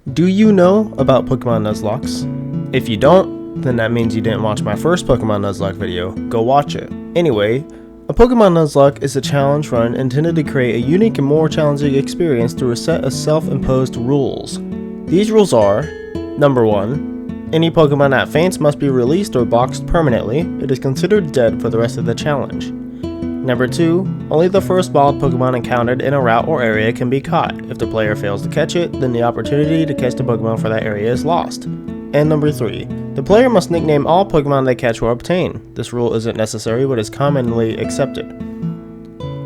Do you know about Pokemon Nuzlocks? If you don't, then that means you didn't watch my first Pokemon Nuzlocke video. Go watch it. Anyway, a Pokemon Nuzlocke is a challenge run intended to create a unique and more challenging experience through a set of self-imposed rules. These rules are: Number 1. Any Pokemon that faints must be released or boxed permanently. It is considered dead for the rest of the challenge. Number 2. Only the first wild Pokemon encountered in a route or area can be caught. If the player fails to catch it, then the opportunity to catch the Pokemon for that area is lost. And Number 3. The player must nickname all Pokemon they catch or obtain. This rule isn't necessary but is commonly accepted.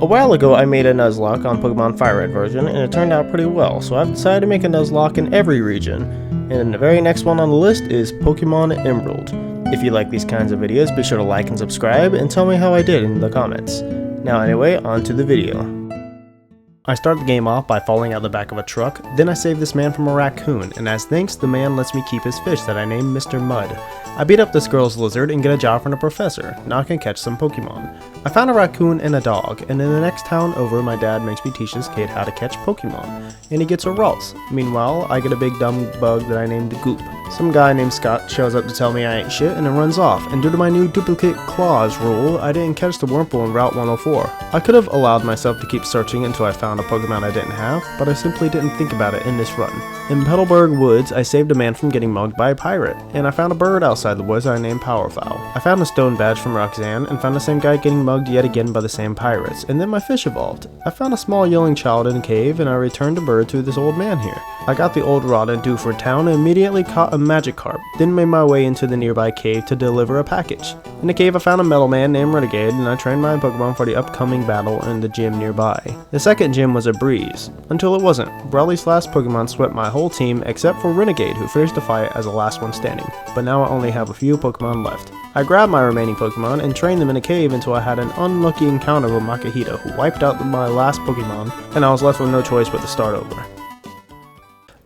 A while ago I made a Nuzlocke on Pokemon Fire Red version and it turned out pretty well, so I've decided to make a Nuzlocke in every region. And the very next one on the list is Pokemon Emerald. If you like these kinds of videos, be sure to like and subscribe and tell me how I did in the comments. Now anyway, on to the video. I start the game off by falling out the back of a truck, then I save this man from a raccoon, and as thanks, the man lets me keep his fish that I named Mr. Mud. I beat up this girl's lizard and get a job from the professor. Now I can catch some Pokemon. I found a raccoon and a dog, and in the next town over, my dad makes me teach his kid how to catch Pokemon, and he gets a Ralts. Meanwhile, I get a big dumb bug that I named Goop. Some guy named Scott shows up to tell me I ain't shit and then runs off, and due to my new duplicate clause rule, I didn't catch the Wurmple in Route 104. I could have allowed myself to keep searching until I found a Pokemon I didn't have, but I simply didn't think about it in this run. In Petalburg Woods, I saved a man from getting mugged by a pirate, and I found a bird outside the woods I named Powerfowl. I found a stone badge from Roxanne, and found the same guy getting mugged yet again by the same pirates, and then my fish evolved. I found a small yelling child in a cave, and I returned a bird to this old man here. I got the old rod in Dewford Town and immediately caught a Magikarp, then made my way into the nearby cave to deliver a package. In the cave I found a metal man named Renegade, and I trained my Pokemon for the upcoming battle in the gym nearby. The second gym was a breeze, until it wasn't. Brawly's last Pokemon swept my whole team except for Renegade, who finished the fight as the last one standing, but now I only have a few Pokemon left. I grabbed my remaining Pokemon and trained them in a cave until I had an unlucky encounter with Makihito, who wiped out my last Pokemon, and I was left with no choice but to start over.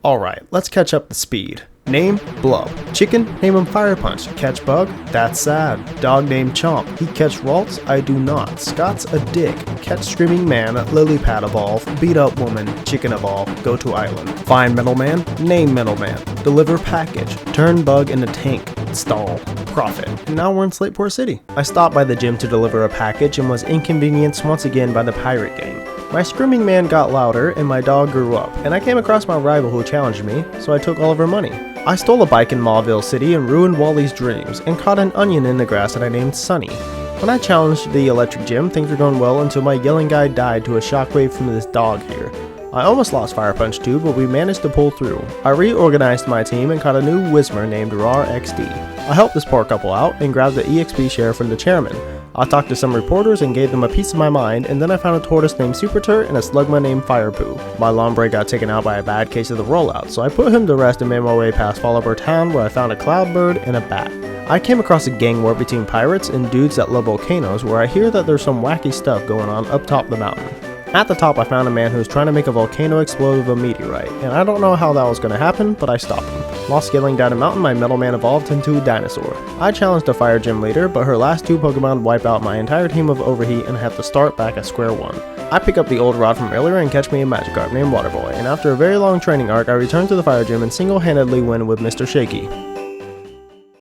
Alright, let's catch up the speed. Name, Blub. Chicken, name him Fire Punch. Catch Bug? That's sad. Dog named Chomp. He catch Ralts? I do not. Scott's a dick. Catch Screaming Man, Lilypad evolve. Beat up woman, Chicken evolve. Go to island. Find Middleman, name Middleman. Deliver package. Turn Bug into tank. Stall. Profit. And now we're in Slateport City. I stopped by the gym to deliver a package and was inconvenienced once again by the pirate gang. My Screaming Man got louder and my dog grew up, and I came across my rival who challenged me, so I took all of her money. I stole a bike in Mauville City and ruined Wally's dreams, and caught an onion in the grass that I named Sunny. When I challenged the electric gym, things were going well until my yelling guy died to a shockwave from this dog here. I almost lost Fire Punch too, but we managed to pull through. I reorganized my team and caught a new Whismer named Rar XD. I helped this poor couple out and grabbed the EXP share from the chairman. I talked to some reporters and gave them a piece of my mind, and then I found a tortoise named Supertur and a slugma named Firepoo. My Lombre got taken out by a bad case of the rollout, so I put him to rest and made my way past Fallover Town where I found a cloudbird and a bat. I came across a gang war between pirates and dudes that love volcanoes where I hear that there's some wacky stuff going on up top the mountain. At the top I found a man who was trying to make a volcano explode with a meteorite, and I don't know how that was going to happen, but I stopped him. While scaling down a mountain, my metal man evolved into a dinosaur. I challenged a fire gym leader, but her last two Pokemon wipe out my entire team of Overheat and I have to start back at square one. I pick up the old rod from earlier and catch me a Magikarp named Waterboy, and after a very long training arc I return to the fire gym and single-handedly win with Mr. Shaky.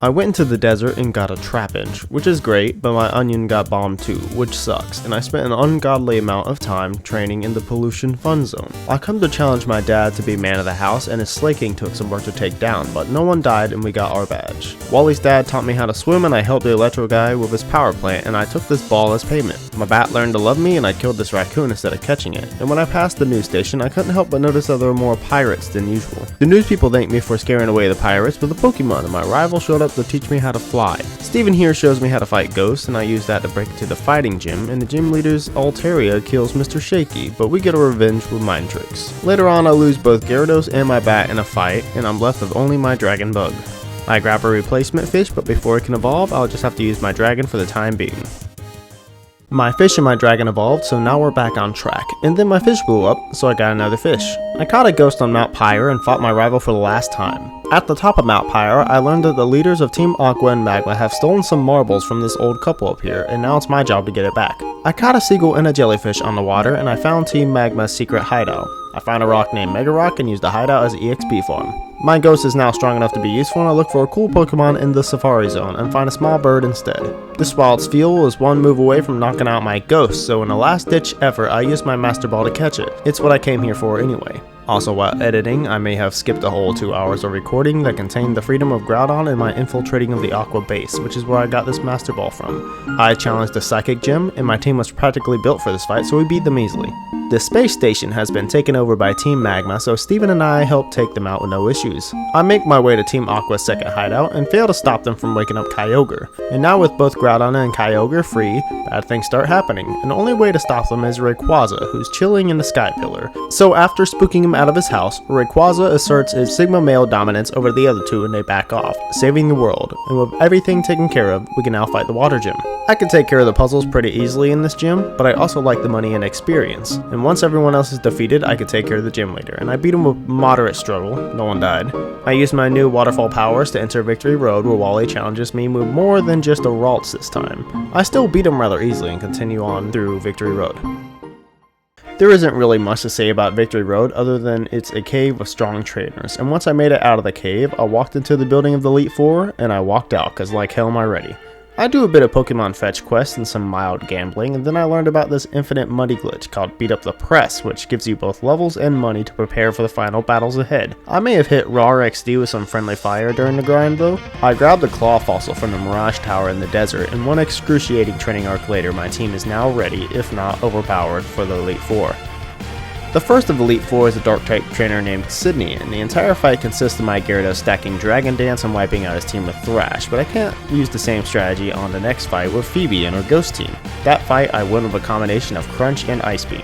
I went into the desert and got a Trapinch, which is great, but my onion got bombed too, which sucks, and I spent an ungodly amount of time training in the pollution fun zone. I come to challenge my dad to be man of the house, and his slaking took some work to take down, but no one died and we got our badge. Wally's dad taught me how to swim and I helped the electro guy with his power plant, and I took this ball as payment. My bat learned to love me and I killed this raccoon instead of catching it, and when I passed the news station I couldn't help but notice that there were more pirates than usual. The news people thanked me for scaring away the pirates with a Pokemon, and my rival showed up to teach me how to fly. Steven here shows me how to fight ghosts, and I use that to break into the fighting gym, and the gym leader's Altaria kills Mr. Shaky, but we get a revenge with mind tricks. Later on I lose both Gyarados and my bat in a fight, and I'm left with only my dragon bug. I grab a replacement fish, but before it can evolve I'll just have to use my dragon for the time being. My fish and my dragon evolved, so now we're back on track, and then my fish blew up, so I got another fish. I caught a ghost on Mount Pyre and fought my rival for the last time. At the top of Mount Pyre, I learned that the leaders of Team Aqua and Magma have stolen some marbles from this old couple up here, and now it's my job to get it back. I caught a seagull and a jellyfish on the water, and I found Team Magma's secret hideout. I found a rock named Mega Rock and used a hideout as an EXP farm. My ghost is now strong enough to be useful, and I look for a cool Pokemon in the Safari Zone and find a small bird instead. This wild's fuel is one move away from knocking out my ghost, so in a last ditch effort I used my Master Ball to catch it. It's what I came here for anyway. Also, while editing, I may have skipped a whole 2 hours of recording that contained the freedom of Groudon and my infiltrating of the Aqua base, which is where I got this Master Ball from. I challenged the Psychic Gym, and my team was practically built for this fight, so we beat them easily. The space station has been taken over by Team Magma, so Steven and I helped take them out with no issues. I make my way to Team Aqua's second hideout and fail to stop them from waking up Kyogre. And now with both Groudon and Kyogre free, bad things start happening, and the only way to stop them is Rayquaza, who's chilling in the Sky Pillar. So after spooking him out of his house, Rayquaza asserts his Sigma male dominance over the other two and they back off, saving the world. And with everything taken care of, we can now fight the water gym. I can take care of the puzzles pretty easily in this gym, but I also like the money and experience. And once everyone else is defeated, I can take care of the gym leader, and I beat him with moderate struggle, no one died. I used my new waterfall powers to enter Victory Road, where Wally challenges me with more than just a Ralts this time. I still beat him rather easily and continue on through Victory Road. There isn't really much to say about Victory Road other than it's a cave with strong trainers, and once I made it out of the cave, I walked into the building of the Elite Four, and I walked out, cause like hell am I ready. I do a bit of Pokemon fetch quests and some mild gambling, and then I learned about this infinite money glitch called Beat Up the Press, which gives you both levels and money to prepare for the final battles ahead. I may have hit raw XD with some friendly fire during the grind though. I grabbed a claw fossil from the Mirage Tower in the desert, and one excruciating training arc later my team is now ready, if not overpowered, for the Elite Four. The first of Elite Four is a Dark-type trainer named Sydney, and the entire fight consists of my Gyarados stacking Dragon Dance and wiping out his team with Thrash, but I can't use the same strategy on the next fight with Phoebe and her Ghost team. That fight I win with a combination of Crunch and Ice Beam.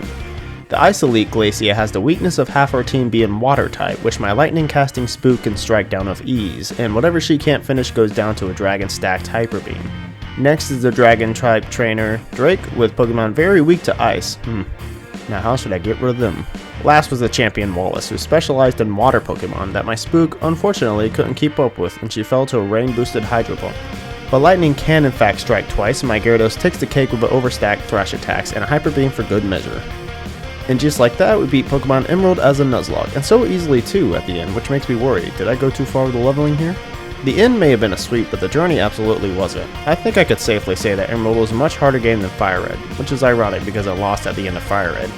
The Ice Elite Glacia has the weakness of half her team being Water-type, which my Lightning casting Spook can strike down with ease, and whatever she can't finish goes down to a Dragon-stacked Hyper Beam. Next is the Dragon-type trainer Drake with Pokemon very weak to Ice. Now how should I get rid of them? Last was the champion Wallace, who specialized in water Pokemon that my Spook unfortunately couldn't keep up with, and she fell to a rain boosted Hydro Pump. But lightning can in fact strike twice, and my Gyarados takes the cake with the overstacked Thrash attacks and a Hyper Beam for good measure. And just like that, we beat Pokemon Emerald as a Nuzlocke, and so easily too at the end, which makes me worry. Did I go too far with the leveling here? The end may have been a sweep, but the journey absolutely wasn't. I think I could safely say that Emerald was a much harder game than Fire Red, which is ironic because I lost at the end of Fire Red.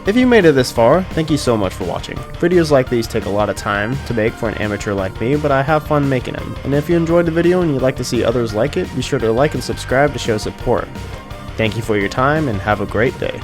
If you made it this far, thank you so much for watching. Videos like these take a lot of time to make for an amateur like me, but I have fun making them. And if you enjoyed the video and you'd like to see others like it, be sure to like and subscribe to show support. Thank you for your time and have a great day.